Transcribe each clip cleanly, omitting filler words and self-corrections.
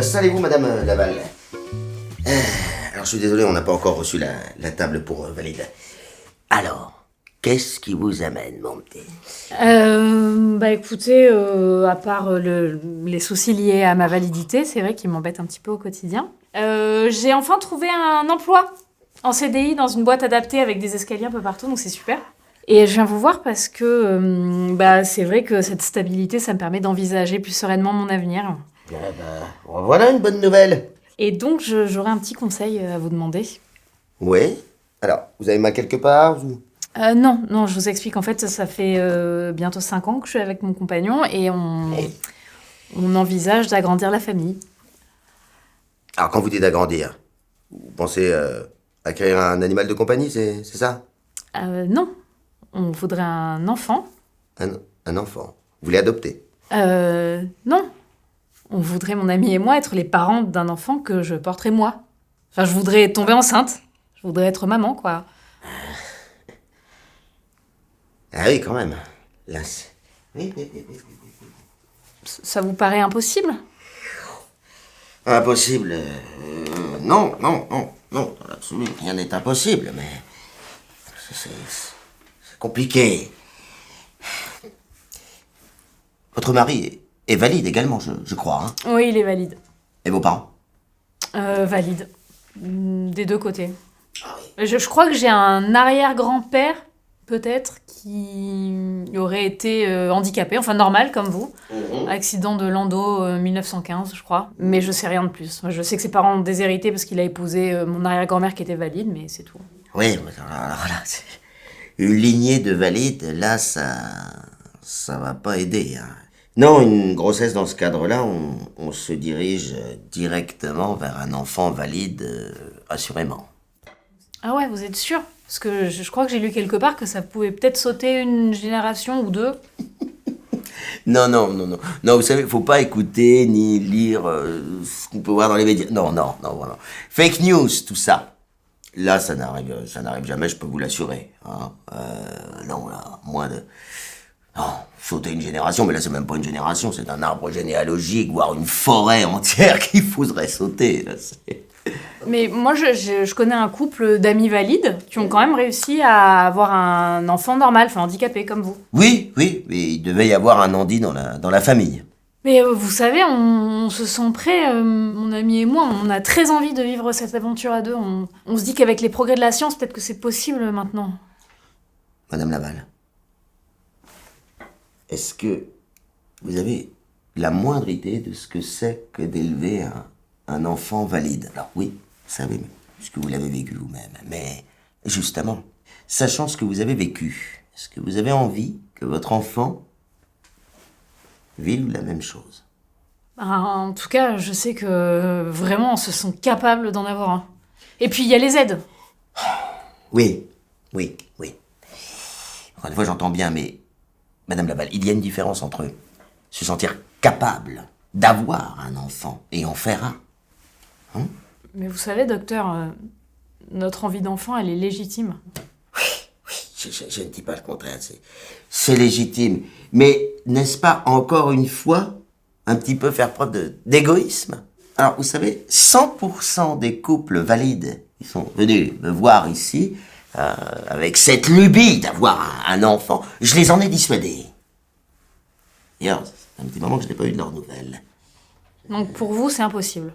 Installez-vous, Madame Laval. Alors, je suis désolé, on n'a pas encore reçu la table pour Valide. Alors, qu'est-ce qui vous amène, mon petit? Écoutez, à part les soucis liés à ma validité, c'est vrai qu'ils m'embêtent un petit peu au quotidien. J'ai enfin trouvé un emploi en CDI dans une boîte adaptée avec des escaliers un peu partout, donc c'est super. Et je viens vous voir parce que c'est vrai que cette stabilité, ça me permet d'envisager plus sereinement mon avenir. Voilà une bonne nouvelle. Et donc, j'aurais un petit conseil à vous demander. Oui. Alors, vous avez mal quelque part Non, je vous explique. En fait, ça fait bientôt 5 ans que je suis avec mon compagnon et on envisage d'agrandir la famille. Alors, quand vous dites agrandir, vous pensez acquérir un animal de compagnie, c'est ça? Non, on voudrait un enfant. Un enfant. Vous voulez adopter? Non. On voudrait, mon ami et moi, être les parents d'un enfant que je porterai moi. Enfin, je voudrais tomber enceinte. Je voudrais être maman, quoi. Ah oui, quand même. Là, oui. Ça vous paraît impossible? Impossible. Non. Dans l'absolu, rien n'est impossible, mais c'est compliqué. Votre mari est valide également, je crois. Hein. Oui, il est valide. Et vos parents? Valide. Des deux côtés. Je crois que j'ai un arrière-grand-père, peut-être, qui aurait été handicapé, enfin normal, comme vous. Accident de Landau 1915, je crois. Mais je sais rien de plus. Je sais que ses parents ont déshérité parce qu'il a épousé mon arrière-grand-mère qui était valide, mais c'est tout. Oui, alors là, c'est une lignée de valides, là, ça va pas aider. Hein. Non, une grossesse dans ce cadre-là, on se dirige directement vers un enfant valide, assurément. Ah ouais, vous êtes sûr? Parce que je crois que j'ai lu quelque part que ça pouvait peut-être sauter une génération ou deux. Non, vous savez, faut pas écouter ni lire ce qu'on peut voir dans les médias. Non, vraiment. Fake news, tout ça. Là, ça n'arrive jamais, je peux vous l'assurer. Hein. Non, là, moins de... Non, sauter une génération, mais là, c'est même pas une génération, c'est un arbre généalogique, voire une forêt entière qu'il faudrait sauter. Là, Mais moi, je connais un couple d'amis valides qui ont quand même réussi à avoir un enfant normal, enfin handicapé comme vous. Oui, mais il devait y avoir un Andy dans la famille. Mais vous savez, on se sent prêts, mon ami et moi, on a très envie de vivre cette aventure à deux. On se dit qu'avec les progrès de la science, peut-être que c'est possible maintenant. Madame Laval, est-ce que vous avez la moindre idée de ce que c'est que d'élever un enfant valide? Alors oui, vous savez, puisque vous l'avez vécu vous-même, mais justement, sachant ce que vous avez vécu, est-ce que vous avez envie que votre enfant vive la même chose? En tout cas, je sais que vraiment, on se sent capable d'en avoir un. Et puis, il y a les aides. Oui. Encore une fois, j'entends bien, mais Madame Laval, il y a une différence entre se sentir capable d'avoir un enfant et en faire un. Hein? Mais vous savez, docteur, notre envie d'enfant, elle est légitime. Oui, je ne dis pas le contraire, c'est légitime. Mais n'est-ce pas encore une fois un petit peu faire preuve d'égoïsme? Alors, vous savez, 100% des couples valides, ils sont venus me voir ici avec cette lubie d'avoir un enfant. Je les en ai dissuadés. D'ailleurs, c'est un petit moment que je n'ai pas eu de leurs nouvelles. Donc pour vous, c'est impossible.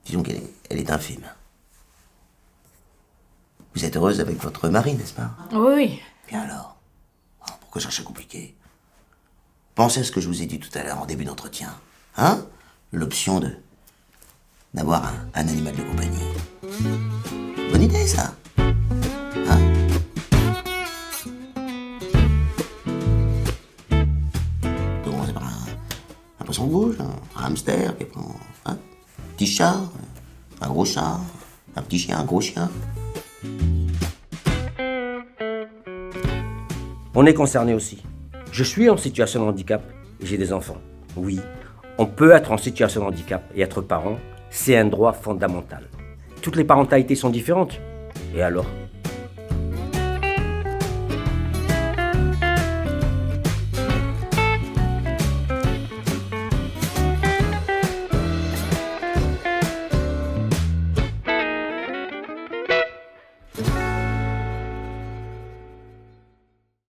Disons qu'elle est infime. Vous êtes heureuse avec votre mari, n'est-ce pas? Oui. Bien alors. Pourquoi chercher compliqué? Pensez à ce que je vous ai dit tout à l'heure en début d'entretien. Hein? L'option d'avoir un animal de compagnie. Bonne idée, ça. Hein? Commencez par un poisson rouge, un hamster, puis après, un petit chat, un gros chat, un petit chien, un gros chien. On est concerné aussi. Je suis en situation de handicap et j'ai des enfants. Oui, on peut être en situation de handicap et être parent, c'est un droit fondamental. Toutes les parentalités sont différentes. Et alors ?